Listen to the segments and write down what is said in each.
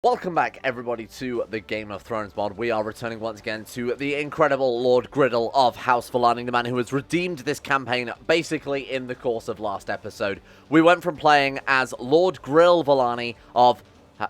Welcome back, everybody, to the Game of Thrones mod. We are returning once again to the incredible Lord Griddle of House Valane, the man who has redeemed this campaign basically in the course of last episode. We went from playing as Lord Grill Valane of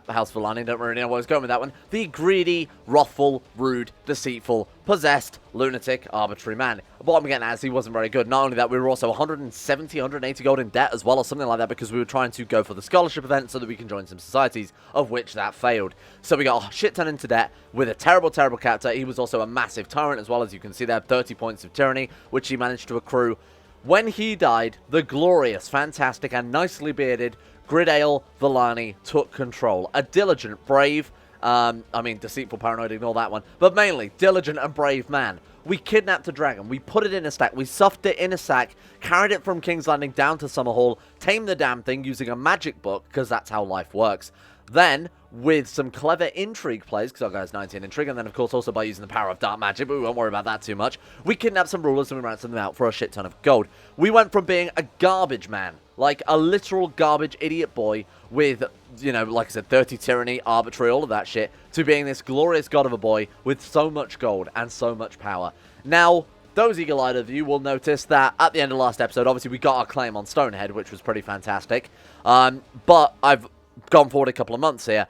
House Valane, don't really know where I was going with that one. The greedy, wrathful, rude, deceitful, possessed, lunatic, arbitrary man. What I'm getting at is he wasn't very good. Not only that, we were also 170, 180 gold in debt as well, or something like that, because we were trying to go for the scholarship event so that we can join some societies, of which that failed. So we got a shit ton into debt with a terrible, terrible captor. He was also a massive tyrant as well, as you can see there, 30 points of tyranny, which he managed to accrue. When he died, the glorious, fantastic, and nicely bearded Gridale Valane took control. A diligent, brave, deceitful, paranoid, ignore that one, but mainly diligent and brave man. We kidnapped a dragon, we put it in a stack, we stuffed it in a sack, carried it from King's Landing down to Summerhall, tamed the damn thing using a magic book, because that's how life works. Then, with some clever intrigue plays, because our guy's 19 intrigue, and then of course also by using the power of dark magic, but we won't worry about that too much, we kidnapped some rulers and we ransomed them out for a shit ton of gold. We went from being a garbage man, like a literal garbage idiot boy with, you know, like I said, 30 tyranny, arbitrary, all of that shit, to being this glorious god of a boy with so much gold and so much power. Now, those eagle-eyed of you will notice that at the end of last episode, obviously we got our claim on Stonehead, which was pretty fantastic, but I've gone forward a couple of months here,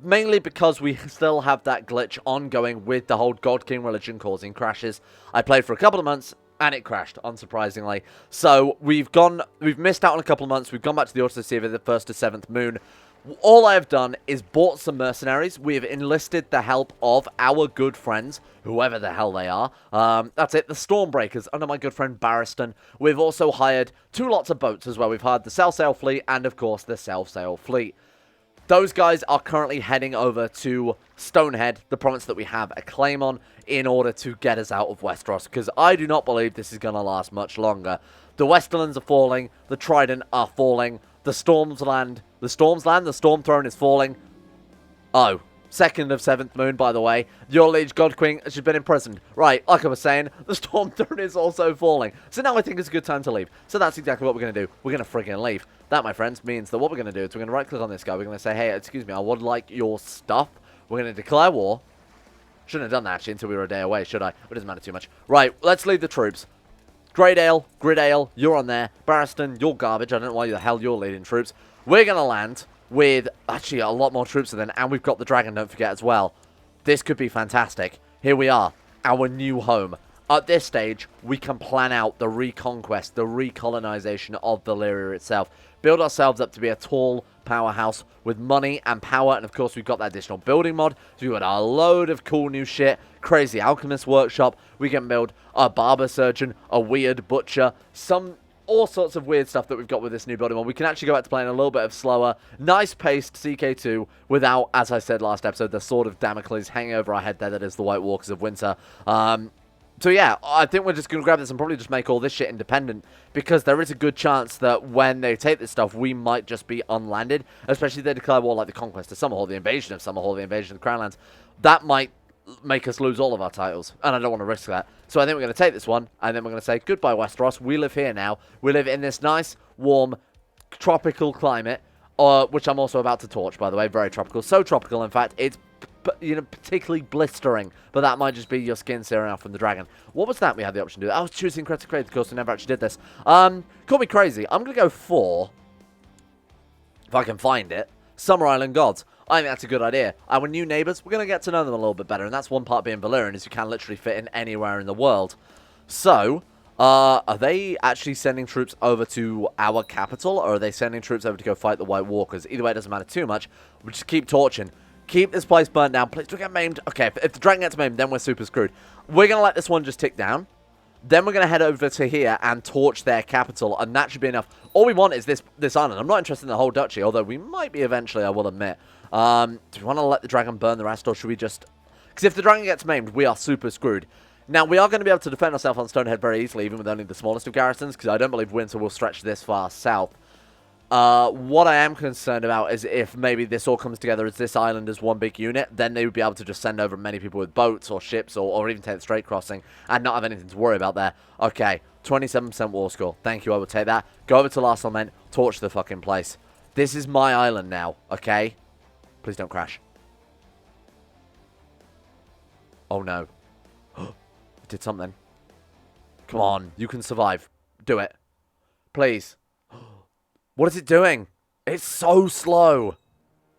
mainly because we still have that glitch ongoing with the whole God King religion causing crashes. I played for a couple of months, and it crashed, unsurprisingly. So, we've missed out on a couple of months, we've gone back to the Autoseceiver, the 1st to 7th moon. All I have done is bought some mercenaries. We have enlisted the help of our good friends, whoever the hell they are. That's it, the Stormbreakers, under my good friend Barristan. We've also hired 2 lots of boats as well. We've hired the Self-Sail Fleet and, of course, the Self-Sail Fleet. Those guys are currently heading over to Stonehead, the province that we have a claim on, in order to get us out of Westeros, because I do not believe this is going to last much longer. The Westerlands are falling, the Trident are falling, the Storm Throne is falling. Oh, 2nd of 7th moon, by the way. Your liege God Queen, she's been imprisoned. Right, like I was saying, the Storm Throne is also falling. So now I think it's a good time to leave. So that's exactly what we're going to do. We're going to friggin' leave. That, my friends, means that what we're going to do is we're going to right-click on this guy. We're going to say, hey, excuse me, I would like your stuff. We're going to declare war. Shouldn't have done that, actually, until we were a day away, should I? It doesn't matter too much. Right, let's leave the troops. Gridale, you're on there. Barristan, you're garbage. I don't know why the hell you're leading troops. We're going to land with, actually, a lot more troops than, and we've got the dragon, don't forget, as well. This could be fantastic. Here we are, our new home. At this stage, we can plan out the reconquest, the recolonization of Valyria itself. Build ourselves up to be a tall powerhouse with money and power, and of course we've got that additional building mod, so we've got a load of cool new shit, crazy alchemist workshop, we can build a barber surgeon, a weird butcher, all sorts of weird stuff that we've got with this new building mod. We can actually go back to playing a little bit of slower, nice-paced CK2 without, as I said last episode, the sword of Damocles hanging over our head there that is the White Walkers of Winter. So yeah, I think we're just going to grab this and probably just make all this shit independent, because there is a good chance that when they take this stuff, we might just be unlanded, especially if they declare war like the Conquest of Summerhall, the Invasion of Summerhall, the Invasion of the Crownlands. That might make us lose all of our titles, and I don't want to risk that. So I think we're going to take this one, and then we're going to say, goodbye Westeros, we live here now. We live in this nice, warm, tropical climate, which I'm also about to torch, by the way, very tropical. So tropical, in fact, it's particularly blistering, but that might just be your skin searing out from the dragon. What was that we had the option to do? I was choosing Critical Create, of course, I never actually did this. Call me crazy. I'm going to go for, if I can find it, Summer Island Gods. I think that's a good idea. Our new neighbours, we're going to get to know them a little bit better, and that's one part being Valyrian, is you can literally fit in anywhere in the world. So, are they actually sending troops over to our capital, or are they sending troops over to go fight the White Walkers? Either way, it doesn't matter too much. We'll just keep torching. Keep this place burnt down. Please don't get maimed. Okay, if the dragon gets maimed, then we're super screwed. We're going to let this one just tick down. Then we're going to head over to here and torch their capital, and that should be enough. All we want is this island. I'm not interested in the whole duchy, although we might be eventually, I will admit. Do we want to let the dragon burn the rest, or should we just... Because if the dragon gets maimed, we are super screwed. Now, we are going to be able to defend ourselves on Stonehead very easily, even with only the smallest of garrisons, because I don't believe winter will stretch this far south. What I am concerned about is if maybe this all comes together as this island as one big unit, then they would be able to just send over many people with boats or ships or even take the straight crossing and not have anything to worry about there. Okay, 27% war score. Thank you, I will take that. Go over to Last Lament, torch the fucking place. This is my island now, okay? Please don't crash. Oh, no. It did something. Come on. You can survive. Do it. Please. What is it doing? It's so slow.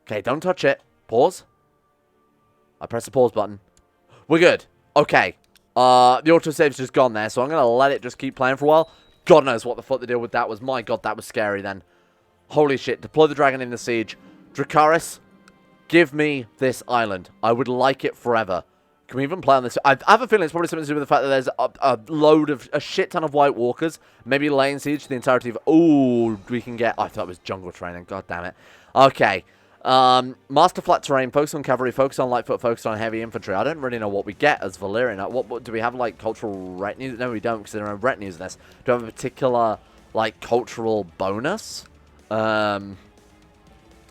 Okay, don't touch it. Pause. I press the pause button. We're good. Okay. The autosave's just gone there, so I'm going to let it just keep playing for a while. God knows what the fuck the deal with that was. My god, that was scary then. Holy shit. Deploy the dragon in the siege. Dracarys, give me this island. I would like it forever. Can we even play on this? I have a feeling it's probably something to do with the fact that there's a shit ton of White Walkers. Maybe laying siege to the entirety of... Ooh, we can get... I thought it was jungle training. God damn it. Okay. Master flat terrain, focus on cavalry, focus on light foot, focus on heavy infantry. I don't really know what we get as Valyrian. What do we have, like, cultural retinues? No, we don't, because there are no retinues in this. Do we have a particular, like, cultural bonus? I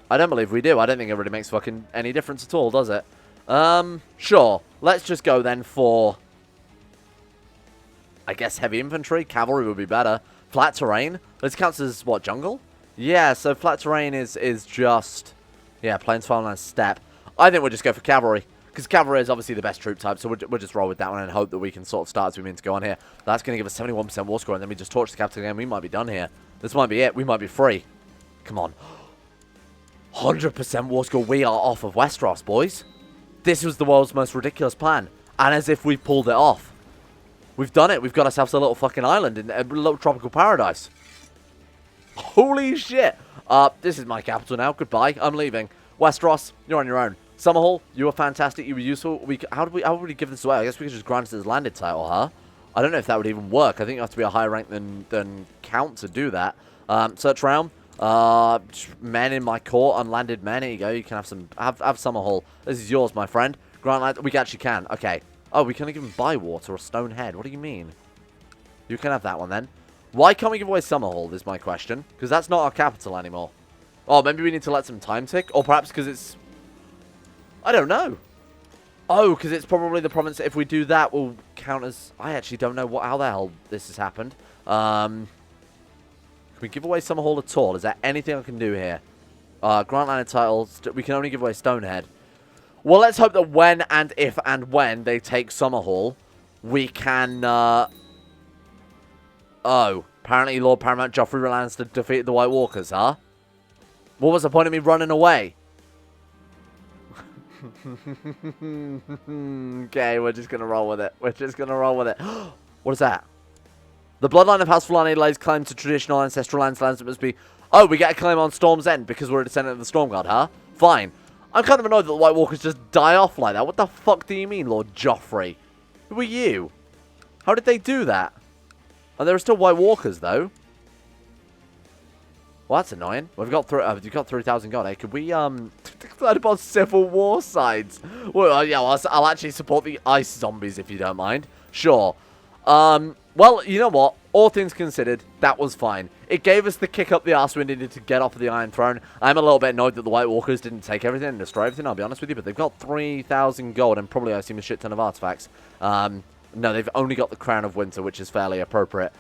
don't believe we do. I don't think it really makes fucking any difference at all, does it? Sure. Let's just go then for, I guess, heavy infantry. Cavalry would be better. Flat terrain. This counts as, what, jungle? Yeah, so flat terrain is just, yeah, plains, farmland, steppe. I think we'll just go for cavalry, because cavalry is obviously the best troop type, so we'll just roll with that one and hope that we can sort of start as we mean to go on here. That's going to give us 71% war score, and then we just torch the capital again. We might be done here. This might be it. We might be free. Come on. 100% war score. We are off of Westeros, boys. This was the world's most ridiculous plan. And as if we've pulled it off. We've done it. We've got ourselves a little fucking island in a little tropical paradise. Holy shit. This is my capital now. Goodbye. I'm leaving. Westeros, you're on your own. Summerhall, you were fantastic. You were useful. How would we give this away? I guess we could just grant it as landed title, huh? I don't know if that would even work. I think you have to be a higher rank than Count to do that. Search realm. Men in my court, unlanded men. Here you go. You can have some. Have Summerhall. This is yours, my friend. Grant land. We actually can. Okay. Oh, we can't even buy water or stone head. What do you mean? You can have that one then. Why can't we give away Summerhall? Is my question. Because that's not our capital anymore. Oh, maybe we need to let some time tick, or perhaps because it's. I don't know. Oh, because it's probably the province that if we do that will count as. I actually don't know how the hell this has happened. Can we give away Summerhall at all? Is there anything I can do here? Grant land and titles. We can only give away Stonehead. Well, let's hope that when and if and when they take Summerhall, we can... Oh, apparently Lord Paramount Joffrey Lannister defeated the White Walkers, huh? What was the point of me running away? Okay, we're just going to roll with it. We're just going to roll with it. What is that? The bloodline of House Valane lays claim to traditional ancestral lands that must be... Oh, we get a claim on Storm's End because we're a descendant of the Stormguard, huh? Fine. I'm kind of annoyed that the White Walkers just die off like that. What the fuck do you mean, Lord Joffrey? Who are you? How did they do that? Oh, there are still White Walkers, though. Well, that's annoying. We've got you've got 3,000 gold, eh? Could we, decide upon civil war sides? Well, yeah, well, I'll actually support the ice zombies if you don't mind. Sure. Well, you know what? All things considered, that was fine. It gave us the kick up the arse we needed to get off of the Iron Throne. I'm a little bit annoyed that the White Walkers didn't take everything and destroy everything, I'll be honest with you, but they've got 3,000 gold and probably, I assume, a shit ton of artifacts. No, they've only got the Crown of Winter, which is fairly appropriate.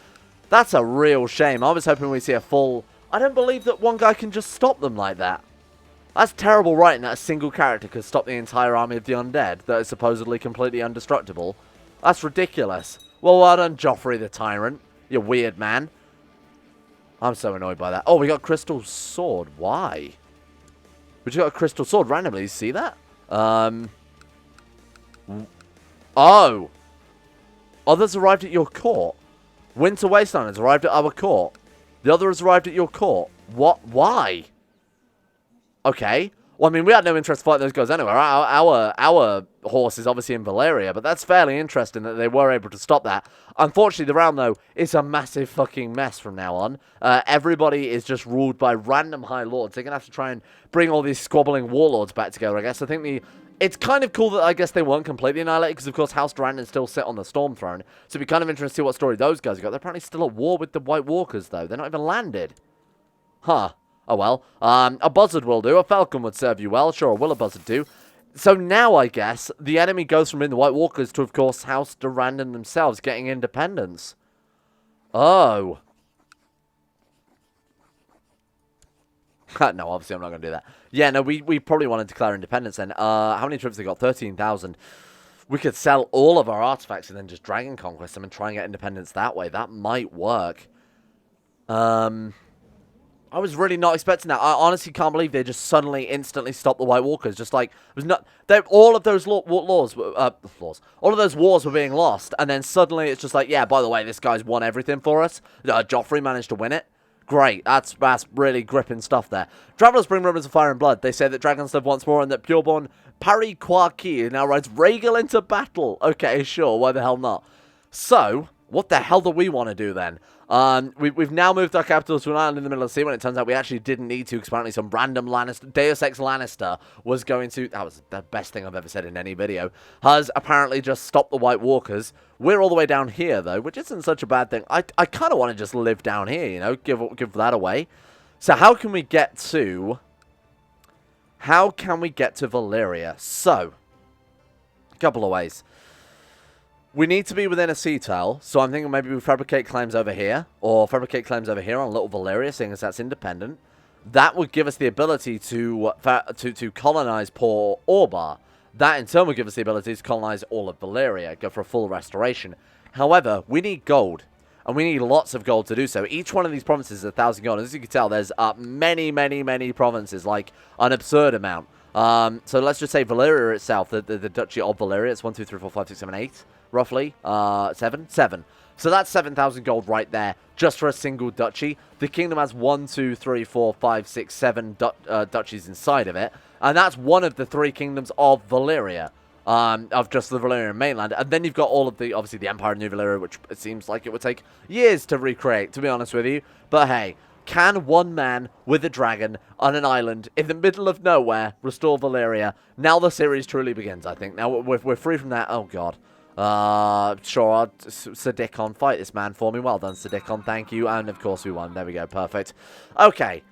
That's a real shame. I was hoping we'd see a full... I don't believe that one guy can just stop them like that. That's terrible writing that a single character could stop the entire army of the undead that is supposedly completely indestructible. That's ridiculous. Well done, Joffrey the Tyrant. You weird man. I'm so annoyed by that. Oh, we got Crystal Sword. Why? We just got a Crystal Sword randomly. You see that? Oh. Others arrived at your court. Winter Wasteland has arrived at our court. The other has arrived at your court. What? Why? Okay. Well, I mean, we had no interest to fight those guys anyway. Our horse is obviously in Valyria, but that's fairly interesting that they were able to stop that. Unfortunately, the realm, though, is a massive fucking mess from now on. Everybody is just ruled by random High Lords. They're going to have to try and bring all these squabbling warlords back together, I guess. I think it's kind of cool that I guess they weren't completely annihilated, because, of course, House Durrandon still sit on the Storm Throne. So it'd be kind of interesting to see what story those guys have got. They're apparently still at war with the White Walkers, though. They're not even landed. Huh. Oh, well. A buzzard will do. A falcon would serve you well. Sure, will a buzzard do. So now, I guess, the enemy goes from being the White Walkers to, of course, House Durrandon themselves getting independence. Oh. No, obviously I'm not going to do that. Yeah, no, we probably want to declare independence then. How many troops they got? 13,000. We could sell all of our artifacts and then just Dragon Conquest them and try and get independence that way. That might work. I was really not expecting that. I honestly can't believe they just suddenly, instantly stopped the White Walkers. Just like, it was not... all of those all of those wars were being lost, and then suddenly it's just like, yeah, by the way, this guy's won everything for us. Joffrey managed to win it. Great. That's really gripping stuff there. Travelers bring rumors of fire and blood. They say that dragons live once more and that pureborn Pari Kwaki now rides Rhaegal into battle. Okay, sure. Why the hell not? So, what the hell do we want to do then? We've now moved our capital to an island in the middle of the sea when it turns out we actually didn't need to, because apparently some random Lannister, Deus Ex Lannister was going to, that was the best thing I've ever said in any video, has apparently just stopped the White Walkers. We're all the way down here, though, which isn't such a bad thing. I kind of want to just live down here, you know, give that away. So how can we get to Valyria? So, a couple of ways. We need to be within a sea tile, so I'm thinking maybe we fabricate claims over here, or fabricate claims over here on Little Valyria, seeing as that's independent. That would give us the ability to colonize poor Orbar. That in turn would give us the ability to colonize all of Valyria, go for a full restoration. However, we need gold, and we need lots of gold to do so. Each one of these provinces is 1,000 gold. As you can tell, there's many provinces, like an absurd amount. So let's just say Valyria itself, the Duchy of Valyria, it's 1, 2, 3, 4, 5, 6, 7, 8. Roughly, 7. So that's 7,000 gold right there, just for a single duchy. The kingdom has 1, 2, 3, 4, 5, 6, 7 duchies inside of it, and that's one of the 3 kingdoms of Valyria, of just the Valyrian mainland. And then you've got all of the, obviously, the Empire of New Valyria, which it seems like it would take years to recreate, to be honest with you. But hey, can one man with a dragon on an island in the middle of nowhere restore Valyria? Now the series truly begins, I think. Now we're free from that. Oh god. Sure, Sir Dickon, fight this man for me. Well done, Sir Dickon, thank you. And of course we won. There we go, perfect. Okay,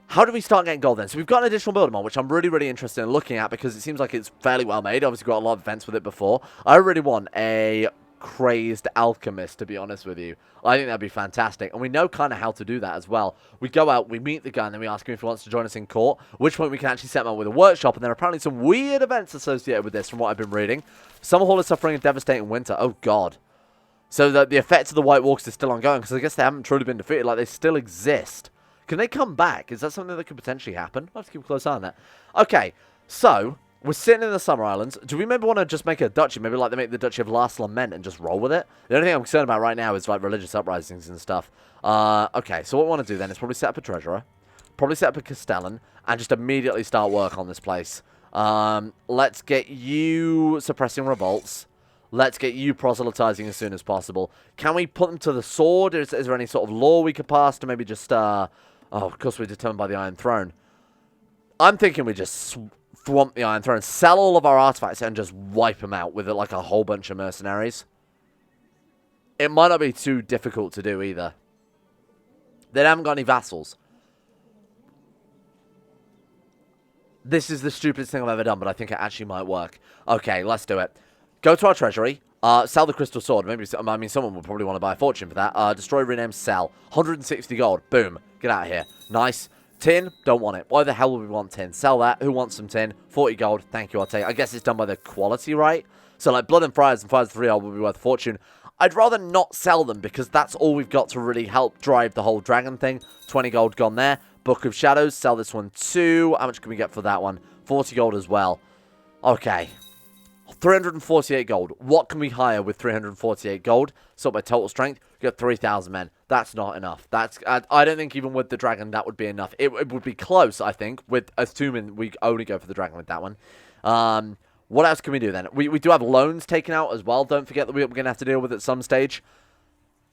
how do we start getting gold then? So we've got an additional builder mod, which I'm really interested in looking at, because it seems like it's fairly well made. Obviously got a lot of events with it before. I really want a crazed alchemist, to be honest with you. I think that'd be fantastic, and we know kind of how to do that as well. We go out, we meet the guy, and then we ask him if he wants to join us in court, at which point we can actually set him up with a workshop. And there are apparently some weird events associated with this from what I've been reading. Summerhall is suffering a devastating winter. Oh god. So the effects of the White Walkers are still ongoing, because I guess they haven't truly been defeated. Like, they still exist. Can they come back? Is that something that could potentially happen? I'll have to keep a close eye on that. Okay, so we're sitting in the Summer Islands. Do we maybe want to just make a duchy? Maybe like they make the Duchy of Last Lament and just roll with it? The only thing I'm concerned about right now is like religious uprisings and stuff. Okay, so what we want to do then is probably set up a treasurer, probably set up a castellan, and just immediately start work on this place. Let's get you suppressing revolts. Let's get you proselytizing as soon as possible. Can we put them to the sword? Is there any sort of law we could pass to maybe just, oh, of course we're determined by the Iron Throne. I'm thinking we just swamp the Iron Throne, sell all of our artifacts, and just wipe them out with like a whole bunch of mercenaries. It might not be too difficult to do either. They haven't got any vassals. This is the stupidest thing I've ever done, but I think it actually might work. Okay, let's do it. Go to our treasury. Sell the crystal sword. Maybe, I mean, someone would probably want to buy a fortune for that. Destroy, rename, sell. 160 gold. Boom. Get out of here. Nice. Tin, don't want it. Why the hell would we want tin? Sell that. Who wants some tin? 40 gold. Thank you, I'll take it. I guess it's done by the quality, right? So, like, blood and fires 3 gold will be worth a fortune. I'd rather not sell them, because that's all we've got to really help drive the whole dragon thing. 20 gold gone there. Book of Shadows. Sell this one too. How much can we get for that one? 40 gold as well. Okay. 348 gold. What can we hire with 348 gold? So by total strength, we got 3,000 men. That's not enough. That's I don't think even with the dragon that would be enough. It would be close, I think, with assuming we only go for the dragon with that one. What else can we do then? We do have loans taken out as well. Don't forget that we're going to have to deal with it at some stage.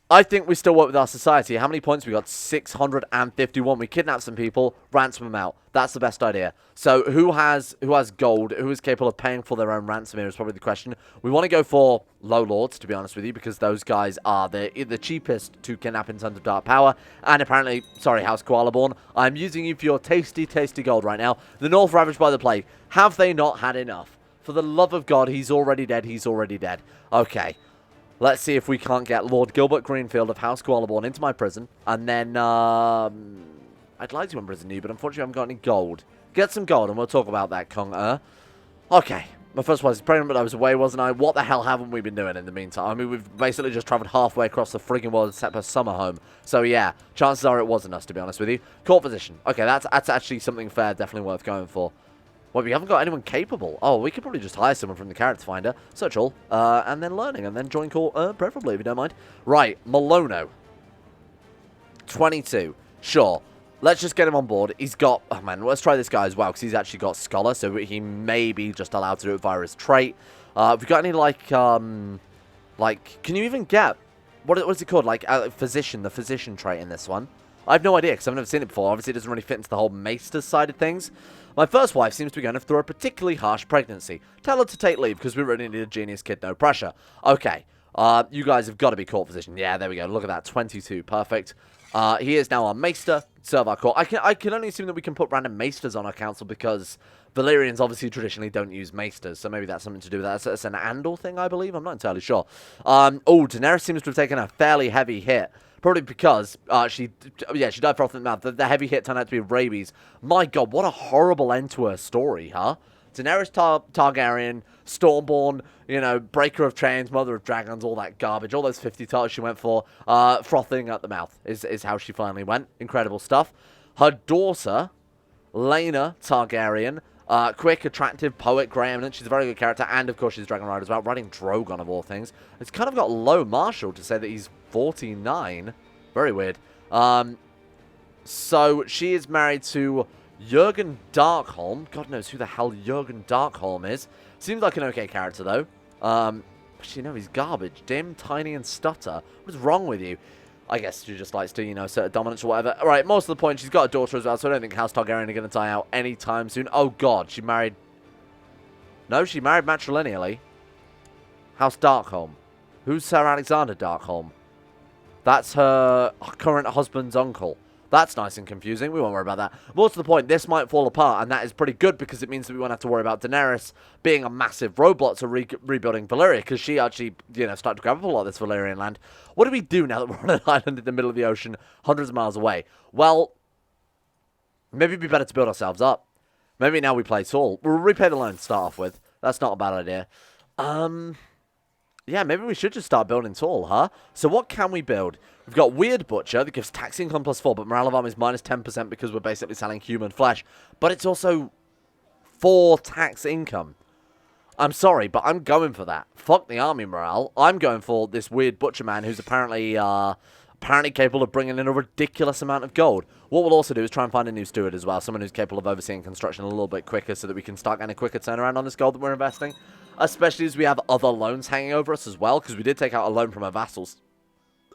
I think we still work with our society. How many points we got? 651. We kidnapped some people, ransom them out. That's the best idea. So who has gold? Who is capable of paying for their own ransom here is probably the question. We want to go for low lords, to be honest with you, because those guys are the cheapest to kidnap in terms of dark power. And apparently, sorry, House Koalaborn, I'm using you for your tasty, tasty gold right now. The North ravaged by the plague. Have they not had enough? For the love of God, he's already dead. He's already dead. Okay. Let's see if we can't get Lord Gilbert Greenfield of House Koalaborn into my prison. And then, I'd like to imprison you, but unfortunately I haven't got any gold. Get some gold, and we'll talk about that, Kong. Okay. My first wife is pregnant, but I was away, wasn't I? What the hell haven't we been doing in the meantime? I mean, we've basically just travelled halfway across the frigging world except for Summerhall. So, yeah, chances are it wasn't us, to be honest with you. Court physician. Okay, that's actually something fair, definitely worth going for. Well, we haven't got anyone capable. Oh, we could probably just hire someone from the character finder. Search all, and then learning, and then join court, preferably, if you don't mind. Right, Malono. 22. Sure. Let's just get him on board. He's got... Oh, man, let's try this guy as well, because he's actually got Scholar, so he may be just allowed to do it via his trait. Have we got any, like, can you even get... What is it called? Like, Physician, the Physician trait in this one? I have no idea, because I've never seen it before. Obviously, it doesn't really fit into the whole Maester side of things. My first wife seems to be going through a particularly harsh pregnancy. Tell her to take leave, because we really need a genius kid, no pressure. Okay, you guys have got to be court physician. Yeah, there we go. Look at that, 22, perfect. He is now our Maester, serve our court. I can only assume that we can put random Maesters on our council because Valyrians obviously traditionally don't use Maesters, so maybe that's something to do with that. It's an Andal thing, I believe. I'm not entirely sure. Oh, Daenerys seems to have taken a fairly heavy hit. Probably because she died from the mouth. The heavy hit turned out to be rabies. My God, what a horrible end to her story, huh? Daenerys Targaryen, Stormborn, you know, Breaker of Chains, Mother of Dragons, all that garbage, all those 50 titles she went for, frothing at the mouth is how she finally went. Incredible stuff. Her daughter, Laena Targaryen, quick, attractive poet, grey eminent. She's a very good character, and of course she's a dragon rider as well, riding Drogon of all things. It's kind of got low Marshall to say that he's 49. Very weird. So she is married to Jurgen Darkholm. God knows who the hell Jurgen Darkholm is. Seems like an okay character, though. But you know, he's garbage. Dim, tiny, and stutter. What is wrong with you? I guess she just likes to, you know, assert dominance or whatever. Alright, most of the point, she's got a daughter as well, so I don't think House Targaryen are going to die out anytime soon. Oh, God, she married... No, she married matrilineally. House Darkholm. Who's Sir Alexander Darkholm? That's her current husband's uncle. That's nice and confusing. We won't worry about that. More to the point, this might fall apart, and that is pretty good because it means that we won't have to worry about Daenerys being a massive roadblock to rebuilding Valyria, because she actually, you know, started to grab up a lot of this Valyrian land. What do we do now that we're on an island in the middle of the ocean, hundreds of miles away? Well, maybe it'd be better to build ourselves up. Maybe now we play tall. We'll repay the loan to start off with. That's not a bad idea. Yeah, maybe we should just start building tall, huh? So what can we build? We've got Weird Butcher that gives tax income +4, but morale of arm is -10% because we're basically selling human flesh. But it's also 4 tax income. I'm sorry, but I'm going for that. Fuck the army morale. I'm going for this Weird Butcher man who's apparently capable of bringing in a ridiculous amount of gold. What we'll also do is try and find a new steward as well, someone who's capable of overseeing construction a little bit quicker so that we can start getting a quicker turnaround on this gold that we're investing. Especially as we have other loans hanging over us as well, because we did take out a loan from our vassals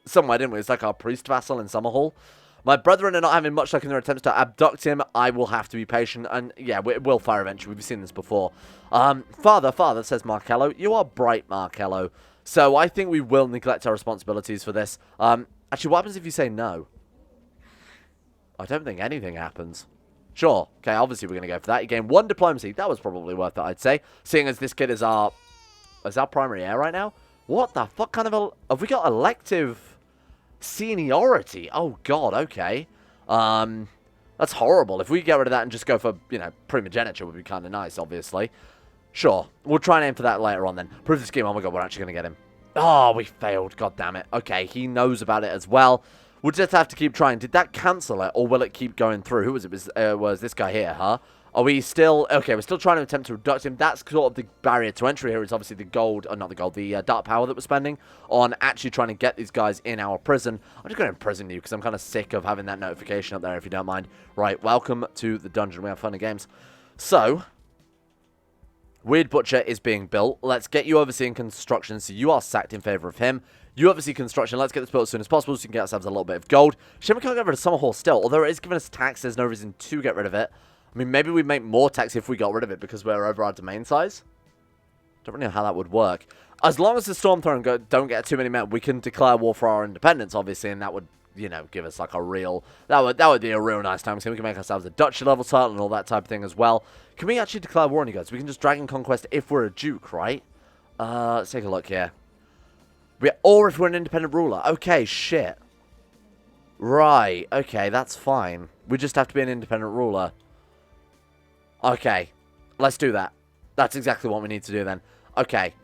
somewhere, didn't we? It's like our priest vassal in Summerhall. My brethren are not having much luck in their attempts to abduct him. I will have to be patient, and yeah, we'll fire eventually. We've seen this before. Father, says Markello. You are bright, Markello. So I think we will neglect our responsibilities for this. Actually, what happens if you say no? I don't think anything happens. Sure. Okay, obviously we're going to go for that. You gain 1 diplomacy. That was probably worth it, I'd say. Seeing as this kid is our primary heir right now. What the fuck kind of a... Have we got elective seniority? Oh, God, okay. That's horrible. If we get rid of that and just go for, you know, primogeniture would be kind of nice, obviously. Sure. We'll try and aim for that later on then. Proof of scheme. Oh, my God, we're actually going to get him. Oh, we failed. God damn it. Okay, he knows about it as well. We'll just have to keep trying. Did that cancel it, or will it keep going through? Who was it? Was this guy here, huh? Are we still... Okay, we're still trying to attempt to abduct him. That's sort of the barrier to entry here. Is obviously the gold... not the gold. The dark power that we're spending on actually trying to get these guys in our prison. I'm just going to imprison you because I'm kind of sick of having that notification up there, if you don't mind. Right, welcome to the dungeon. We have fun and games. So... Weird Butcher is being built. Let's get you overseeing construction, so you are sacked in favor of him. You oversee construction. Let's get this built as soon as possible so we can get ourselves a little bit of gold. Shame we can't get rid of Summerhall still. Although it is giving us tax, there's no reason to get rid of it. I mean, maybe we'd make more tax if we got rid of it because we're over our domain size. Don't really know how that would work. As long as the Stormthrone don't get too many men, we can declare war for our independence, obviously, and that would, you know, give us like a real... That would be a real nice time. So we can make ourselves a duchy level title and all that type of thing as well. Can we actually declare war on you guys? We can just Dragon Conquest if we're a duke, right? Let's take a look here. Or if we're an independent ruler. Okay, shit. Right, okay, that's fine. We just have to be an independent ruler. Okay, let's do that. That's exactly what we need to do then. Okay.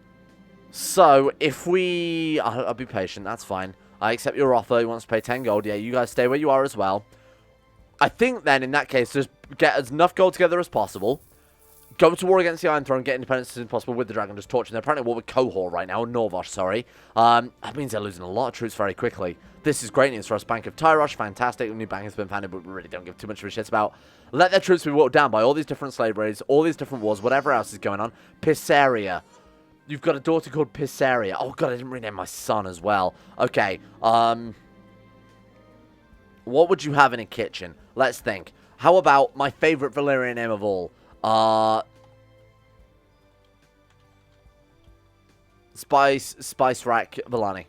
So, if we... I'll be patient, that's fine. I accept your offer. He wants to pay 10 gold. Yeah, you guys stay where you are as well. I think then, in that case, just get as enough gold together as possible. Go to war against the Iron Throne, get independence as soon as possible with the dragon, just torching. They're apparently at war with Cohor right now, Norvosh, sorry. That means they're losing a lot of troops very quickly. This is great news for us. Bank of Tyrosh, fantastic. A new bank has been founded, but we really don't give too much of a shit about. Let their troops be watered down by all these different slave raids, all these different wars, whatever else is going on. Pissaria. You've got a daughter called Pissaria. Oh, God, I didn't rename my son as well. Okay, what would you have in a kitchen? Let's think. How about my favorite Valyrian name of all? Spice Rack Valane.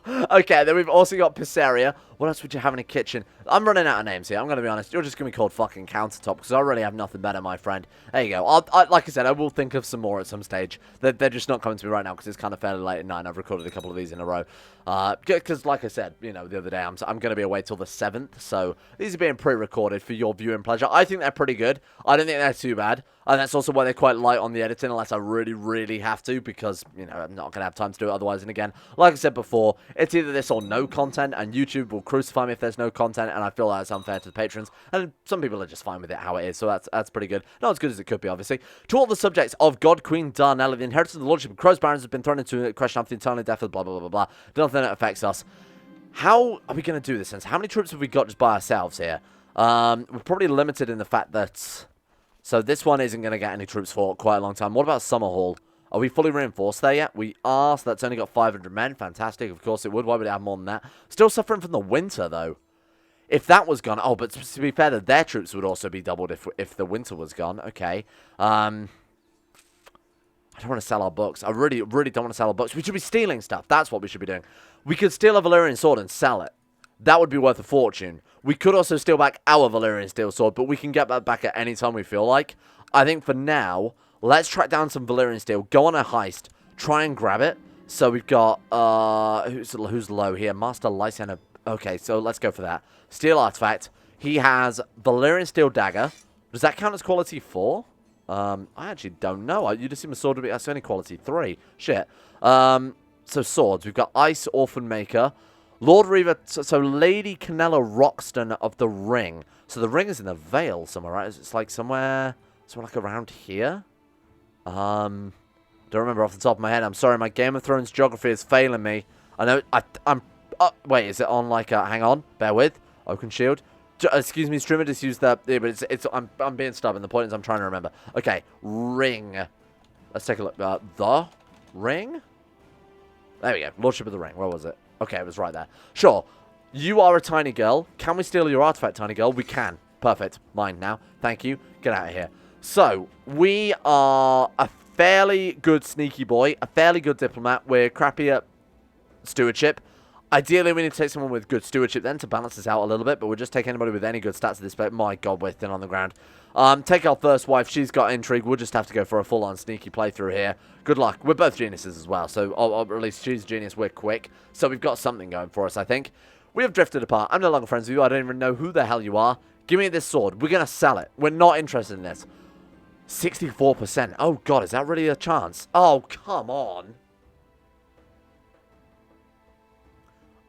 Okay, then we've also got Pissaria. What else would you have in a kitchen? I'm running out of names here. I'm going to be honest. You're just going to be called fucking Countertop because I really have nothing better, my friend. There you go. Like I said, I will think of some more at some stage. They're just not coming to me right now because it's kind of fairly late at night and I've recorded a couple of these in a row. Because, like I said, you know, the other day, I'm going to be away till the 7th. So these are being pre-recorded for your viewing pleasure. I think they're pretty good. I don't think they're too bad. And that's also why they're quite light on the editing unless I really, really have to because, you know, I'm not going to have time to do it otherwise. And again, like I said before, it's either this or no content and YouTube will crucify me if there's no content and I feel that's unfair to the patrons. And some people are just fine with it how it is, so that's pretty good. Not as good as it could be, obviously. To all the subjects of God, Queen Darnella, the inheritance of the lordship of Crow's Barons has been thrown into question after the eternal death of blah, blah, blah, blah, blah. Nothing that affects us. How are we going to do this, since how many troops have we got just by ourselves here? We're probably limited in the fact that... So this one isn't going to get any troops for quite a long time. What about Summerhall? Are we fully reinforced there yet? We are, so that's only got 500 men. Fantastic, of course it would. Why would it have more than that? Still suffering from the winter, though. If that was gone... Oh, but to be fair, their troops would also be doubled if the winter was gone. Okay. I don't want to sell our books. I really, really don't want to sell our books. We should be stealing stuff. That's what we should be doing. We could steal a Valyrian sword and sell it. That would be worth a fortune. We could also steal back our Valyrian steel sword, but we can get that back at any time we feel like. I think for now, let's track down some Valyrian steel, go on a heist, try and grab it. So we've got, who's low here? Master Lysander. Okay, so let's go for that. Steel artifact. He has Valyrian steel dagger. Does that count as quality 4? I actually don't know. You'd assume a sword would be, that's only quality 3. Shit. So swords. We've got Ice Orphan Maker. Lord Reaver, so Lady Canella Roxton of the Ring. So the ring is in the Vale somewhere, right? It's like somewhere like around here. Don't remember off the top of my head. I'm sorry, my Game of Thrones geography is failing me. I know, I'm, wait, is it on like a, hang on, bear with, Oaken Shield. Excuse me, streamer, just use that, yeah, but I'm being stubborn. The point is I'm trying to remember. Okay, ring. Let's take a look. The ring? There we go, Lordship of the Ring, where was it? Okay, it was right there. Sure. You are a tiny girl. Can we steal your artifact, tiny girl? We can. Perfect. Mine now. Thank you. Get out of here. So, we are a fairly good sneaky boy. A fairly good diplomat. We're crappy at stewardship. Ideally, we need to take someone with good stewardship then to balance this out a little bit. But we'll just take anybody with any good stats at this point. My God, we're thin on the ground. Take our first wife. She's got intrigue. We'll just have to go for a full-on sneaky playthrough here. Good luck. We're both geniuses as well. So, or at least she's a genius. We're quick. So we've got something going for us, I think. We have drifted apart. I'm no longer friends with you. I don't even know who the hell you are. Give me this sword. We're going to sell it. We're not interested in this. 64%. Oh, God. Is that really a chance? Oh, come on.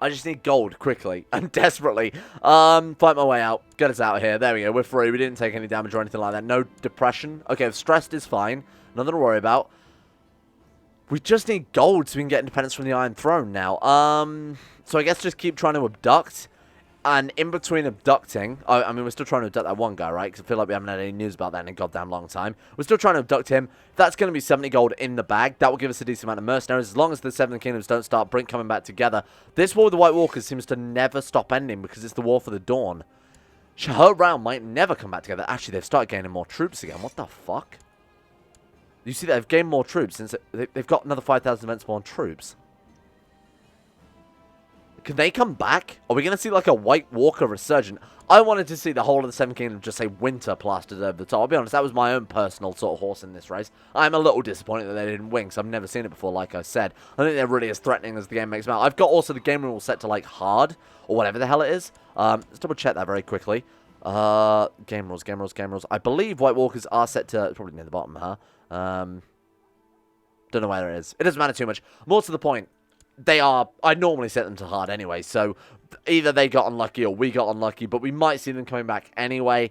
I just need gold quickly and desperately. Fight my way out. Get us out of here. There we go. We're free. We didn't take any damage or anything like that. No depression. Okay, stressed is fine. Nothing to worry about. We just need gold so we can get independence from the Iron Throne now. So I guess just keep trying to abduct. And in between abducting, I mean, we're still trying to abduct that one guy, right? Because I feel like we haven't had any news about that in a goddamn long time. We're still trying to abduct him. That's going to be 70 gold in the bag. That will give us a decent amount of mercenaries. As long as the Seven Kingdoms don't start coming back together. This war with the White Walkers seems to never stop ending because it's the War for the Dawn. Her realm might never come back together. Actually, they've started gaining more troops again. What the fuck? You see that they've gained more troops since they've got another 5,000 event spawn troops. Can they come back? Are we going to see like a White Walker resurgent? I wanted to see the whole of the Seven Kingdoms just say winter plastered over the top. I'll be honest, that was my own personal sort of horse in this race. I'm a little disappointed that they didn't win, because I've never seen it before, like I said. I think they're really as threatening as the game makes them out. I've got also the game rule set to like hard, or whatever the hell it is. Let's double check that very quickly. Game rules, game rules, game rules. I believe White Walkers are set to... Probably near the bottom, huh? Don't know where it is. It doesn't matter too much. More to the point, they are... I normally set them to hard anyway, so either they got unlucky or we got unlucky, but we might see them coming back anyway.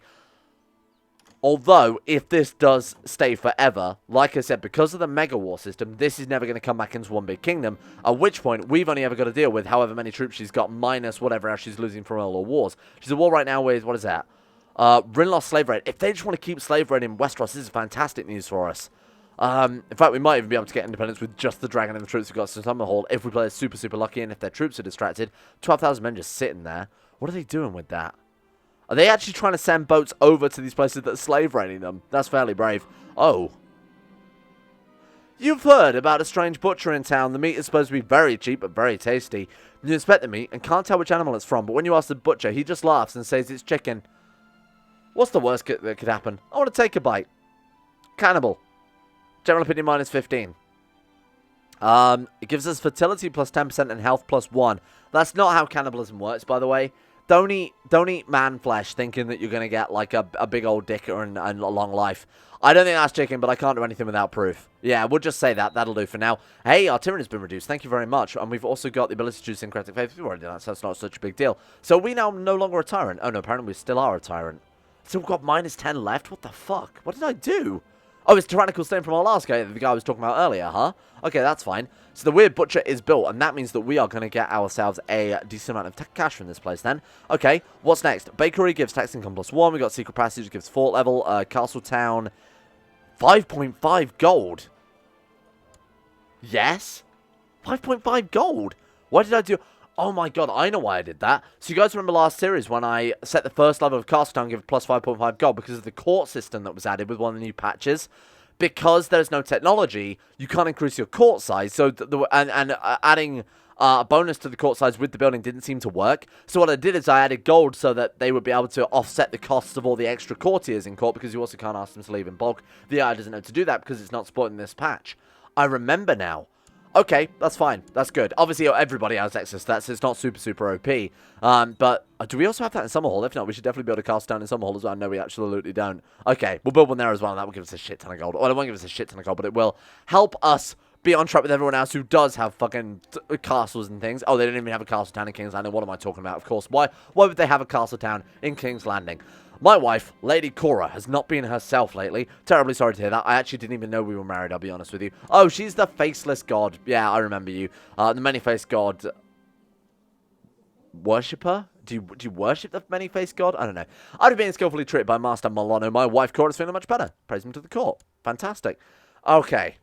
Although, if this does stay forever, like I said, because of the Mega War system, this is never going to come back into one big kingdom, at which point, we've only ever got to deal with however many troops she's got, minus whatever else she's losing from all the wars. She's at war right now with, what is that? Rin-Lost slave rate. If they just want to keep slave rate in Westeros, this is fantastic news for us. In fact, we might even be able to get independence with just the dragon and the troops we've got to Summerhall if we play it super, super lucky, and if their troops are distracted. 12,000 men just sitting there. What are they doing with that? Are they actually trying to send boats over to these places that are slave raiding them? That's fairly brave. Oh. You've heard about a strange butcher in town. The meat is supposed to be very cheap but very tasty. You inspect the meat and can't tell which animal it's from, but when you ask the butcher, he just laughs and says it's chicken. What's the worst that could happen? I want to take a bite. Cannibal. General opinion -15. It gives us fertility plus 10% and health plus 1. That's not how cannibalism works, by the way. Don't eat man flesh thinking that you're going to get like a big old dick and a long life. I don't think that's chicken, but I can't do anything without proof. Yeah, we'll just say that. That'll do for now. Hey, our tyranny has been reduced. Thank you very much. And we've also got the ability to choose syncretic faith. We've already done that, so that's not such a big deal. So we now no longer a tyrant. Oh, no, apparently we still are a tyrant. So we've got -10 left? What the fuck? What did I do? Oh, it's tyrannical stain from our last guy, the guy I was talking about earlier, huh? Okay, that's fine. So the weird butcher is built, and that means that we are going to get ourselves a decent amount of cash from this place then. Okay, what's next? Bakery gives tax income plus 1. We got secret passage, gives fort level. Castle town, 5.5 gold. Yes? 5.5 gold. What did I do? Oh my god, I know why I did that. So you guys remember last series when I set the first level of Castle Town give plus 5.5 gold because of the court system that was added with one of the new patches? Because there's no technology, you can't increase your court size. So adding a bonus to the court size with the building didn't seem to work. So what I did is I added gold so that they would be able to offset the costs of all the extra courtiers in court because you also can't ask them to leave in bulk. The AI doesn't know to do that because it's not supporting this patch. I remember now. Okay, that's fine. That's good. Obviously, everybody has access to that, so it's not super, super OP. But do we also have that in Summerhall? If not, we should definitely build a castle down in Summerhall as well. No, we absolutely don't. Okay, we'll build one there as well, and that will give us a shit ton of gold. Well, it won't give us a shit ton of gold, but it will help us be on track with everyone else who does have fucking castles and things. Oh, they don't even have a castle town in King's Landing. What am I talking about? Of course. Why would they have a castle town in King's Landing? My wife, Lady Cora, has not been herself lately. Terribly sorry to hear that. I actually didn't even know we were married, I'll be honest with you. Oh, she's the faceless god. Yeah, I remember you. The many-faced god. Worshipper? Do you worship the many-faced god? I don't know. I've been skillfully treated by Master Milano. My wife, Cora's feeling much better. Praise him to the court. Fantastic. Okay.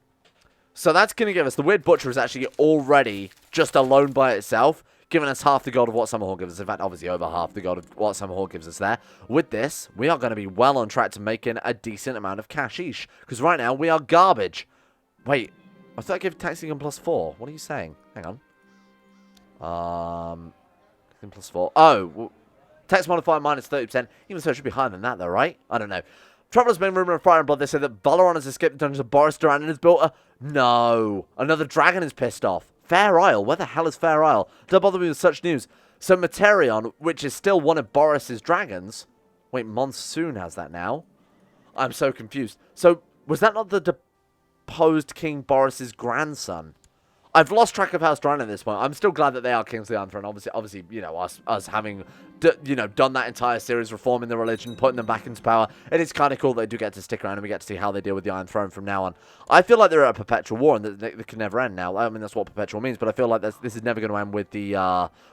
So that's going to give us... The Weird Butcher is actually already just alone by itself, giving us half the gold of what Summerhall gives us. In fact, obviously over half the gold of what Summerhall gives us there. With this, we are going to be well on track to making a decent amount of cashish. Because right now, we are garbage. Wait, I thought I gave tax income plus 4. What are you saying? Hang on. Plus 4. Oh, well, tax modifier minus 30%. Even so, it should be higher than that, though, right? I don't know. Travelers been rumor of fire and blood. They say that Valyrian has escaped the dungeons of Boris Durrandon has built a... No. Another dragon is pissed off. Fair Isle? Where the hell is Fair Isle? Don't bother me with such news. So Materion, which is still one of Boris's dragons... Wait, Monsoon has that now? I'm so confused. So, was that not the deposed King Boris's grandson? I've lost track of House Durrandon at this point. I'm still glad that they are Kings of the Iron Throne. Obviously, you know, us having, done that entire series, reforming the religion, putting them back into power. It is kind of cool that they do get to stick around and we get to see how they deal with the Iron Throne from now on. I feel like they're at a perpetual war and that they can never end now. I mean, that's what perpetual means, but I feel like this is never going to end with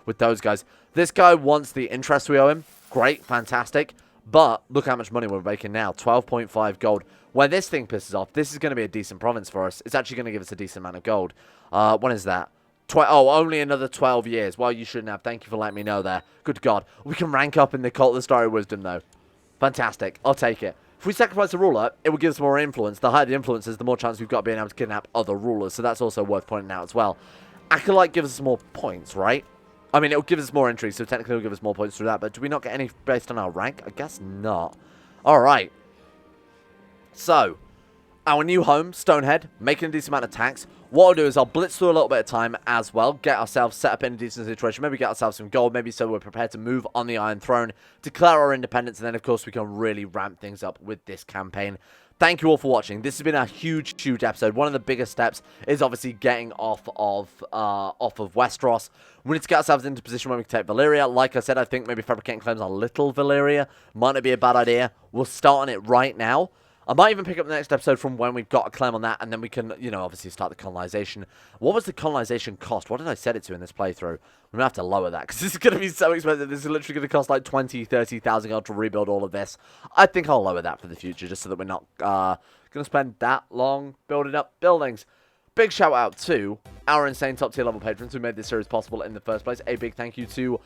with those guys. This guy wants the interest we owe him. Great, fantastic. But look how much money we're making now. 12.5 gold. When this thing pisses off, this is going to be a decent province for us. It's actually going to give us a decent amount of gold. When is that? Only another 12 years. Well, you shouldn't have. Thank you for letting me know there. Good God. We can rank up in the Cult of the Starry Wisdom, though. Fantastic. I'll take it. If we sacrifice a ruler, it will give us more influence. The higher the influence is, the more chance we've got of being able to kidnap other rulers. So that's also worth pointing out as well. Acolyte gives us more points, right? I mean, it will give us more entries, so technically it will give us more points through that. But do we not get any based on our rank? I guess not. All right. So, our new home, Stonehead, making a decent amount of tanks. What I'll do is I'll blitz through a little bit of time as well, get ourselves set up in a decent situation, maybe get ourselves some gold, maybe so we're prepared to move on the Iron Throne, declare our independence, and then of course we can really ramp things up with this campaign. Thank you all for watching. This has been a huge episode. One of the biggest steps is obviously getting off of Westeros. We need to get ourselves into a position where we can take Valyria. Like I said, I think maybe fabricating claims on Little Valyria might not be a bad idea. We'll start on it right now. I might even pick up the next episode from when we've got a claim on that, and then we can, you know, obviously start the colonization. What was the colonization cost? What did I set it to in this playthrough? We're going to have to lower that, because this is going to be so expensive. This is literally going to cost like 20,000, 30,000 gold to rebuild all of this. I think I'll lower that for the future, just so that we're not going to spend that long building up buildings. Big shout out to our insane top tier level patrons who made this series possible in the first place. A big thank you to...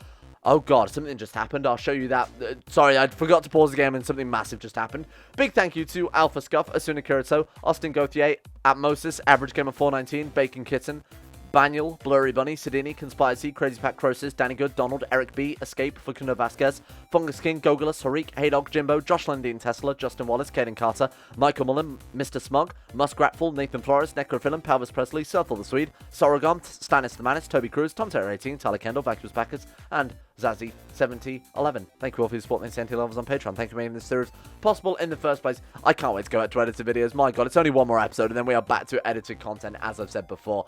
Oh god, something just happened. I'll show you that. Sorry, I forgot to pause the game and something massive just happened. Big thank you to Alpha Scuff, Asuna Kirito, Austin Gauthier, Atmosis, Average Gamer 419, Bacon Kitten, Baniel, Blurry Bunny, Sidini, Conspiracy, Crazy Pat Crosis, Danny Good, Donald, Eric B, Escape, Facundo Vasquez, Fungus King, Gogolus, Harik, Haydog, Jimbo, Josh Lundeen, Tesla, Justin Wallace, Caden Carter, Michael Mullen, Mr. Smug, Muskratful, Nathan Flores, Necrophilim, Palvis Presley, Surthel the Swede, Soragom, Stannis the Manis, Toby Cruz, Tom Terror 18, Tyler Kendall, Vacuous Backers, and Zazzy 7011. Thank you all for your support and the levels on Patreon. Thank you for making this series possible in the first place. I can't wait to go back to edited videos. My god, it's only one more episode and then we are back to edited content, as I've said before.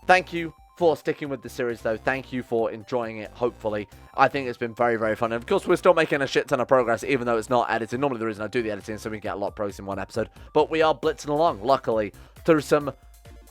Thank you for sticking with the series, though. Thank you for enjoying it, hopefully. I think it's been very, very fun. And, of course, we're still making a shit ton of progress, even though it's not edited. Normally, the reason I do the editing is so we can get a lot of progress in one episode. But we are blitzing along, luckily, through some,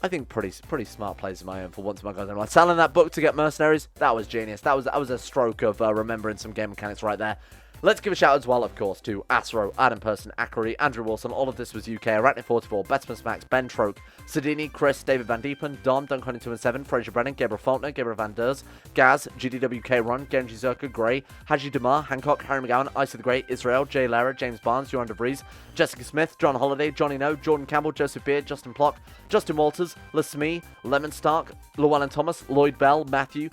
I think, pretty smart plays of my own for once in my goddamn life. Selling that book to get mercenaries, that was genius. That was a stroke of remembering some game mechanics right there. Let's give a shout out as well, of course, to Asro, Adam Person, Akari, Andrew Wilson. All of this was UK. Arachnid44, Betsamus Max, Ben Troke, Sidini, Chris, David Van Diepen, Don, Dunk207, Fraser Brennan, Gabriel Faulkner, Gabriel Van Ders, Gaz, GDWK Run, Genji Zerka, Gray, Haji Damar, Hancock, Harry McGowan, Ice of the Great, Israel, Jay Lara, James Barnes, Johan DeVries, Jessica Smith, John Holiday, Johnny No, Jordan Campbell, Joseph Beard, Justin Plock, Justin Walters, Lesmee, Lemon Stark, Llewellyn Thomas, Lloyd Bell, Matthew,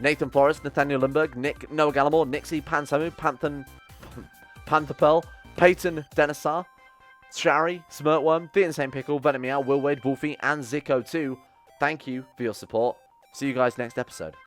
Nathan Flores, Nathaniel Lindbergh, Nick, Noah Gallimore, Nixie, Pan Samu, Panther Pearl, Peyton Denisar, Shari, Smirtworm, The Insane Pickle, Venom Meow, Will Wade, Wolfie, and CK2. Thank you for your support. See you guys next episode.